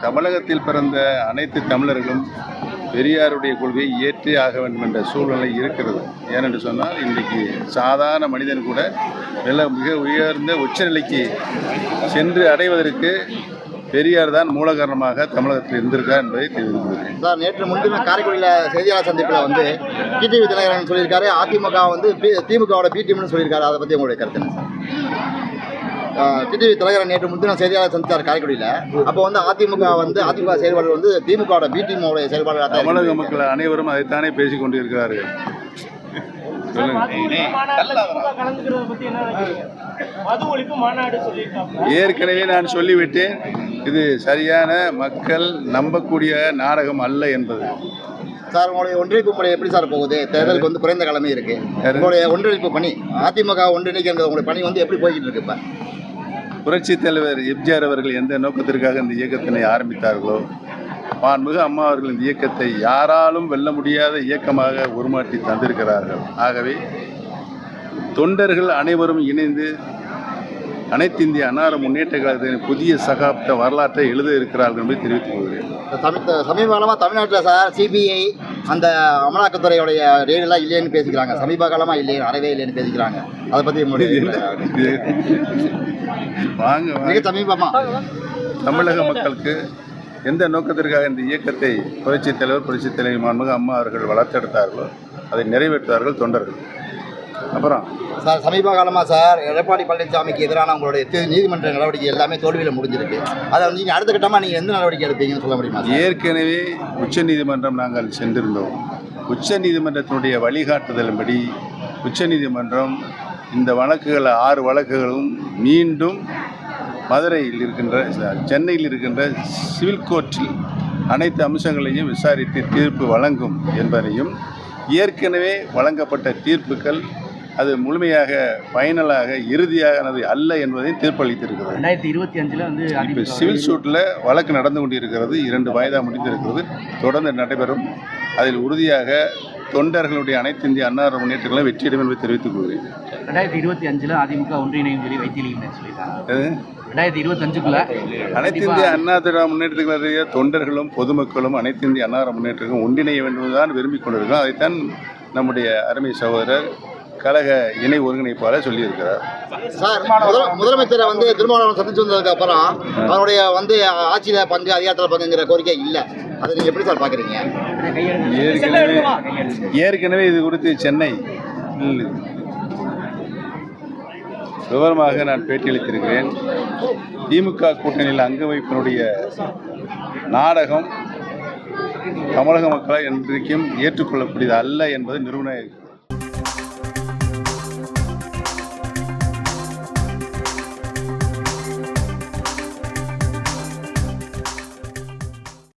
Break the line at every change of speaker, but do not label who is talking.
தமிழகத்தில் பிறந்த அனைத்து தமிழர்களும் பெரியாருடைய கொள்கையை ஏற்றே ஆக வேண்டும் என்ற சூழ்நிலை இருக்கிறது. ஏனென்று சொன்னால் இன்றைக்கு சாதாரண மனிதன் கூட மிக உயர்ந்த உச்சநிலைக்கு சென்று அடைவதற்கு பெரியார் தான் மூல காரணமாக தமிழகத்தில் இருந்திருக்கார் என்பதை தெரிவித்துள்ளேன்.
சார், நேற்று முன்தினம் காரைக்குடியில் செய்தியாளர் சந்திப்பில் வந்து டிடிவி தினகரன் சொல்லியிருக்காரு, அதிமுக வந்து திமுகவோட பி டீம்னு சொல்லியிருக்காரு. அதை பற்றி உங்களுடைய கருத்து என்ன சார்? டிடிவி தினகரன் நேற்று முன்தினம் செய்தியாளர் சந்தித்தார் காரைக்குடியில். அப்போ வந்து அதிமுக செயல்பாடு வந்து திமுகவோட பி டீமோட செயல்பாடு.
தமிழக மக்கள் அனைவரும் அதைத்தானே பேசிக் கொண்டிருக்கிறார்கள். ஏற்கனவே நான் சொல்லிவிட்டேன், இது சரியான மக்கள் நம்பக்கூடிய நாடகம் அல்ல என்பது.
சார், உங்களுடைய ஒன்றிணைப்பு முறை எப்படி சார் போகுது? தேர்தலுக்கு வந்து குறைந்த காலமே இருக்கு. உங்களுடைய ஒன்றிணைப்பு பணி, அதிமுக ஒன்றிணைக்கிற உங்களுடைய பணி வந்து எப்படி போய்கிட்டு இருக்கு? இப்போ
புரட்சித் தலைவர் எம்ஜிஆர் அவர்கள் எந்த நோக்கத்திற்காக இந்த இயக்கத்தினை ஆரம்பித்தார்களோ, மாண்புமிகு அம்மா அவர்கள் இந்த இயக்கத்தை யாராலும் வெல்ல முடியாத இயக்கமாக உருமாற்றி தந்திருக்கிறார்கள். ஆகவே தொண்டர்கள் அனைவரும் இணைந்து அனைத்து இந்திய அண்ணா முன்னேற்ற கழகத்தின் புதிய சகாப்த வரலாற்றை எழுத இருக்கிறார்கள் என்பதை தெரிவித்துக் கொள்கிறேன்.
சமீப காலமாக தமிழ்நாட்டில் சார் சிபிஐ அந்த அமலாக்கத்துறையுடைய ரேடெல்லாம் இல்லைன்னு பேசிக்கிறாங்க. சமீப காலமாக இல்லைன்னு, அறவே இல்லைன்னு பேசிக்கிறாங்க. அதை பற்றி மிக சமீபமாக
தமிழக மக்களுக்கு எந்த நோக்கத்திற்காக இந்த இயக்கத்தை புரட்சித் தலைவர் மாண்புமிகு அம்மா அவர்கள் வளர்த்தெடுத்தார்களோ அதை நிறைவேற்றார்கள் தொண்டர்கள். அப்புறம்
சார், சமீப காலமாக சார் எடப்பாடி பழனிசாமிக்கு எதிரான உங்களுடைய நீதிமன்ற நடவடிக்கை எல்லாமே தோல்வியில் முடிஞ்சிருக்கு. அதை நீங்கள் அடுத்த கட்டமாக நீங்கள் எந்த நடவடிக்கை எடுப்பீங்கன்னு சொல்ல முடியுமா?
ஏற்கனவே உச்சநீதிமன்றம் நாங்கள் சென்றிருந்தோம். உச்சநீதிமன்றத்தினுடைய வழிகாட்டுதலின்படி உச்சநீதிமன்றம் இந்த வழக்குகள் 6 வழக்குகளும் மீண்டும் மதுரையில் இருக்கின்ற சென்னையில் இருக்கின்ற சிவில் கோர்ட்டில் அனைத்து அம்சங்களையும் விசாரித்து தீர்ப்பு வழங்கும் என்பதையும், ஏற்கனவே வழங்கப்பட்ட தீர்ப்புகள் அது முழுமையாக ஃபைனலாக இறுதியானது அல்ல என்பதையும் தீர்ப்பளித்திருக்கிறது.
2025 வந்து
இப்போ சிவில் சூட்டில் வழக்கு நடந்து கொண்டிருக்கிறது. 2 வாய்தா முடிந்திருக்கிறது, தொடர்ந்து நடைபெறும். அதில் உறுதியாக தொண்டர்களுடைய அனைத்து இந்திய அண்ணா முன்னேற்றங்களை வெற்றியிடும் என்பதை தெரிவித்துக் கொள்கிறேன்.
2025 அதிமுக ஒன்றிணையும் சொல்லி வைத்தியலிங்கம் சொல்லியிருக்காங்க. 2025
அனைத்து இந்திய அண்ணா முன்னேற்றங்களுடைய தொண்டர்களும் பொதுமக்களும் அனைத்து இந்திய அண்ணா முன்னேற்றங்களும் ஒன்றிணைய வேண்டும்தான் விரும்பிக் கொண்டிருக்கிறோம். அதைத்தான் நம்முடைய அருமை சகோதரர் கழக இணை ஒருங்கிணைப்பாளர் சொல்லியிருக்கிறார்.
சார், முதலமைச்சரை வந்து திருமாவளவன் சந்திச்சு வந்ததுக்கு அப்புறம் அவருடைய வந்து ஆட்சியில் பங்கு, அதிகாரத்தில் பங்குங்கிற கோரிக்கை இல்லை. அதை நீங்கள் எப்படி சார் பார்க்குறீங்க?
ஏற்கனவே இது குறித்து சென்னை விவரமாக நான் பேட்டியளித்திருக்கிறேன். திமுக கூட்டணியில் அங்க வைப்பினுடைய நாடகம் தமிழக மக்களால் என்றைக்கும் ஏற்றுக்கொள்ளக்கூடியது அல்ல என்பது நிறுவன